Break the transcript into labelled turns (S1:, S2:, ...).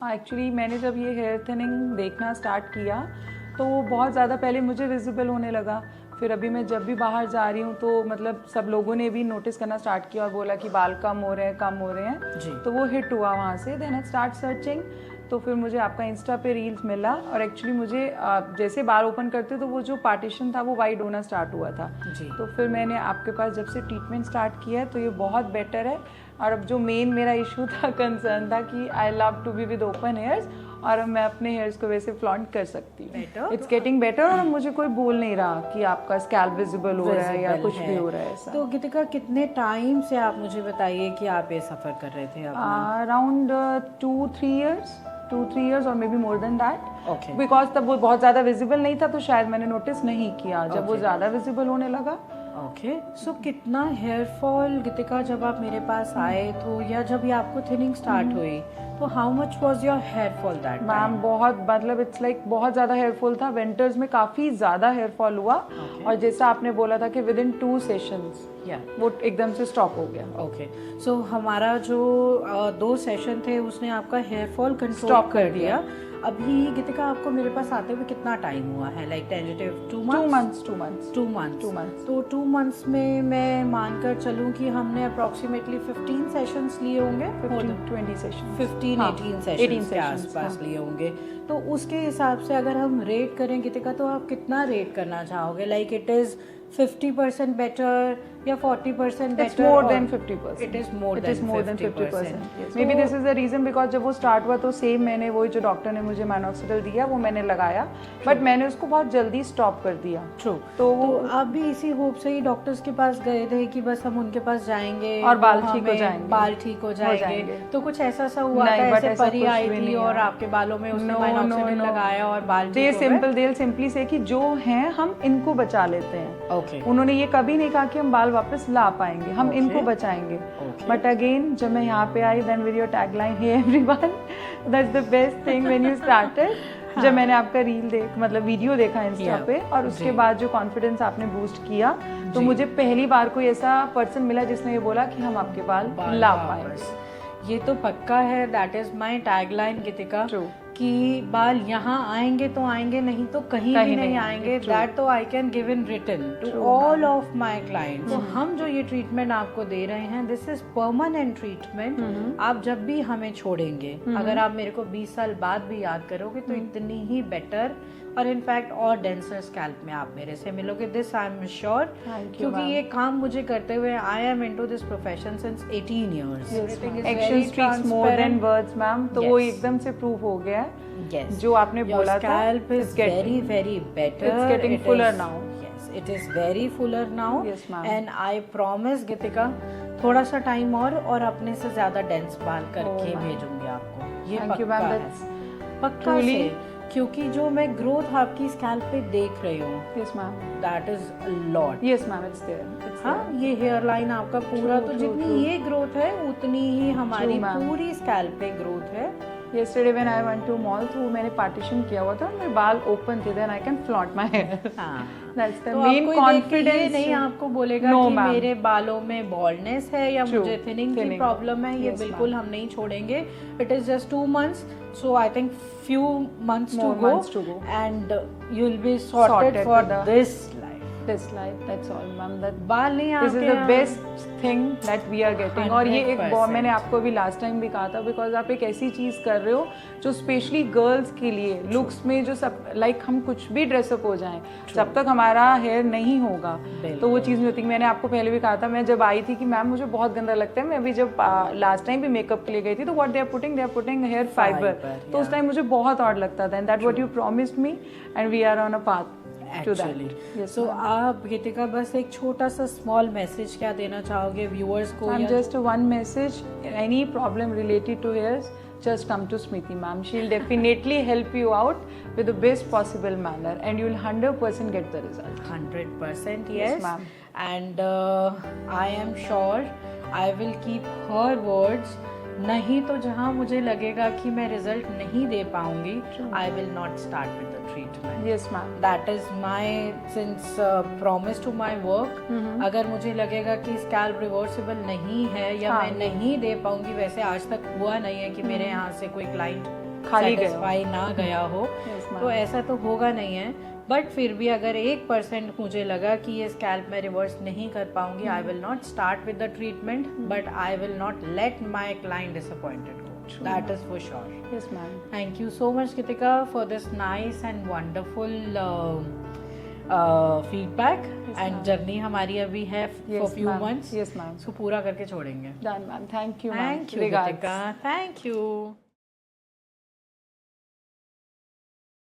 S1: Actually मैंने जब ये हेयर थिनिंग देखना स्टार्ट किया तो वो बहुत ज़्यादा पहले मुझे विजिबल होने लगा। फिर अभी मैं जब भी बाहर जा रही हूँ तो मतलब सब लोगों ने भी नोटिस करना स्टार्ट किया और बोला कि बाल कम हो रहे हैं
S2: जी।
S1: तो वो हिट हुआ वहाँ से। देन आई स्टार्ट सर्चिंग, तो फिर मुझे आपका इंस्टा पे रील्स मिला और एक्चुअली मुझे जैसे बाल ओपन करते तो वो जो पार्टीशन था वो वाइड होना स्टार्ट हुआ था
S2: जी।
S1: तो फिर मैंने आपके पास जब से ट्रीटमेंट स्टार्ट किया है तो ये बहुत बेटर है। और अब जो मेन मेरा इशू था, कंसर्न था कि I love to be with open hairs और अब मैं अपने हेयर्स को वैसे फ्लॉन्ट कर सकती हूँ। इट्स गेटिंग बेटर और मुझे कोई बोल नहीं रहा कि आपका स्कैल्प विजिबल हो रहा है या कुछ भी हो रहा है ऐसा।
S2: तो गीतिका, कितने टाइम से आप मुझे बताइए कि आप ये सफ़र कर रहे थे?
S1: अराउंड 2-3 years और may be more than that.
S2: Okay.
S1: Because तब वो बहुत ज़्यादा विजिबल नहीं था तो शायद मैंने नोटिस नहीं किया। जब वो ज़्यादा विजिबल होने लगा।
S2: ओके। सो कितना हेयर फॉल गीतिका जब आप मेरे पास आए तो, या जब ये आपको थिनिंग स्टार्ट हुई तो how much was your hair fall that time?
S1: Ma'am बहुत, मतलब इट्स लाइक बहुत ज़्यादा हेयर फॉल था। विंटर्स में काफ़ी ज़्यादा हेयर फॉल हुआ और जैसा आपने बोला था कि विद इन 2 सेशंस वो एकदम से स्टॉप हो गया।
S2: ओके। सो हमारा जो 2 सेशन थे उसने आपका हेयर फॉल कंट्रोल
S1: Stop
S2: कर दिया। अभी गीतिका, आपको मेरे पास आते हुए कितना टाइम हुआ है? Like tentative 2 months?
S1: 2
S2: 2
S1: months।
S2: तो 2 मंथ्स में मैं मानकर चलूँ कि हमने अप्रोक्सीमेटली 15 सेशंस लिए होंगे,
S1: 15-20 सेशन,
S2: 15-18 सेशंस के आसपास लिए होंगे। तो उसके हिसाब से अगर हम रेट करें गीतिका, तो आप कितना रेट करना चाहोगे? लाइक इट इज़ 50% बेटर या 40% better?
S1: It's more than 50%.
S2: It is more than 50%.
S1: Yes. Maybe this is the reason because जब वो स्टार्ट हुआ तो सेम मैंने वही जो डॉक्टर ने मुझे मैनॉक्सिडिल दिया वो मैंने लगाया, बट मैंने उसको बहुत जल्दी स्टॉप कर दिया।
S2: ट्रू।
S1: तो
S2: आप भी इसी होप से ही डॉक्टर्स के पास गए थे कि बस हम उनके पास जाएंगे
S1: और बाल ठीक हो जाएंगे,
S2: बाल ठीक हो जाएंगे। तो कुछ ऐसा सा हुआ था, ऐसे परी आई थी और आपके बालों में उसने मैनॉक्सिडिल लगाया और बाल ठीक हो गए?
S1: दे सिंपली से कि जो हैं हम इनको बचा लेते हैं।
S2: ओके।
S1: उन्होंने ये कभी नहीं कहा कि हम बाल वापस ला पाएंगे, हम इनको बचाएंगे। बट अगेन जब मैं यहाँ पे आई, then with your tagline hey everyone, that's the best thing when you started. जब मैंने आपका मतलब वीडियो देखा इंस्टा पे और उसके बाद जो कॉन्फिडेंस आपने बूस्ट किया तो मुझे पहली बार कोई ऐसा पर्सन मिला जिसने ये बोला कि हम आपके बाल ला पाएंगे।
S2: ये तो पक्का है, दैट इज माई टैगलाइन गीतिका, कि बाल यहाँ आएंगे तो आएंगे, नहीं तो कहीं भी नहीं आएंगे। दैट तो I can give in written to all of my clients. तो हम जो ये ट्रीटमेंट आपको दे रहे हैं, दिस इज परमानेंट ट्रीटमेंट। आप जब भी हमें छोड़ेंगे, अगर आप मेरे को 20 साल बाद भी याद करोगे तो इतनी ही बेटर और इनफैक्ट और डेंसर स्कैल्प में आप मेरे से मिलोगे, दिस आई एम श्योर। क्योंकि ये काम मुझे करते हुए I am into this profession since 18 years।
S1: Action speaks more than words ma'am, तो वो एकदम से प्रूव हो गया है। जो आपने बोला था,
S2: scalp is very better.
S1: It's getting fuller now.
S2: Yes, it is very fuller now.
S1: Yes, ma'am.
S2: And I promise गीतिका, थोड़ा सा टाइम और अपने से ज्यादा डेंस बाल करके भेजूंगी आपको, ये पक्का है, पक्का से। क्योंकि जो मैं ग्रोथ आपकी स्कैल्प पे देख रही हूँ,
S1: yes ma'am,
S2: that is a lot.
S1: yes ma'am, it's there.
S2: हाँ, ये हेयर लाइन आपका पूरा, तो जितनी ये ग्रोथ है उतनी ही हमारी पूरी स्कैल्प पे ग्रोथ है।
S1: Yesterday when I went to mall, तो मैंने पार्टीशन किया हुआ था, मेरे बाल ओपन थे, then I can flaunt my hair. That's the main confidence.
S2: ये नहीं आपको बोलेगा कि मेरे बालों में बॉल्डनेस है या मुझे थिनिंग की प्रॉब्लम है, ये बिल्कुल हम नहीं छोड़ेंगे। It is just 2 months, so I think few months to go, and you will be sorted for this life.
S1: That's all ma'am.
S2: बाल नहीं
S1: This is the best thing that we are getting. और ये एक मैंने आपको अभी last time भी कहा था, बिकॉज आप एक ऐसी चीज़ कर रहे हो जो स्पेशली गर्ल्स के लिए लुक्स में जो सब लाइक हम कुछ भी ड्रेसअप हो जाएं, जब तक हमारा हेयर नहीं होगा तो वो चीज़ नहीं होती। मैंने आपको पहले भी कहा था, मैं जब आई थी कि मैम मुझे बहुत गंदा लगता है, मैं अभी जब लास्ट टाइम भी मेकअप के लिए गई थी तो what they are putting hair fibre, तो उस टाइम मुझे बहुत ऑड लगता था। And that what you promised me and we are on a path
S2: actually. So आप गीतिका बस एक छोटा सा स्मॉल मैसेज क्या देना चाहोगे व्यूअर्स को?
S1: Just one message, any problem related to hairs, just come to Smriti ma'am. She'll definitely help you out with the best possible manner and you'll 100% get the result.
S2: 100% yes
S1: ma'am.
S2: And I am sure I will keep her words. नहीं तो जहाँ मुझे लगेगा कि मैं result नहीं दे पाऊंगी, I will not start with the treatment.
S1: Yes ma'am,
S2: that is my since promise to my work. अगर मुझे लगेगा कि स्कैल्प रिवर्सिबल नहीं है या मैं नहीं दे पाऊंगी, वैसे आज तक हुआ नहीं है कि मेरे यहाँ से कोई क्लाइंट
S1: खाली गया
S2: satisfy ना गया हो, तो ऐसा तो होगा नहीं है। बट फिर भी अगर 1% मुझे लगा कि ये स्कैल्प में रिवर्स नहीं कर पाऊंगी, I will not start with the treatment, but I will not let my client disappointed go. That is for sure.
S1: Yes, ma'am.
S2: Thank you so much, Kritika, for this nice and wonderful feedback.
S1: Yes,
S2: and journey हमारी अभी है for few months.
S1: Yes, ma'am.
S2: So पूरा करके छोड़ेंगे.
S1: Done, ma'am. Thank you, ma'am.
S2: Thank you, Kritika. Thank you.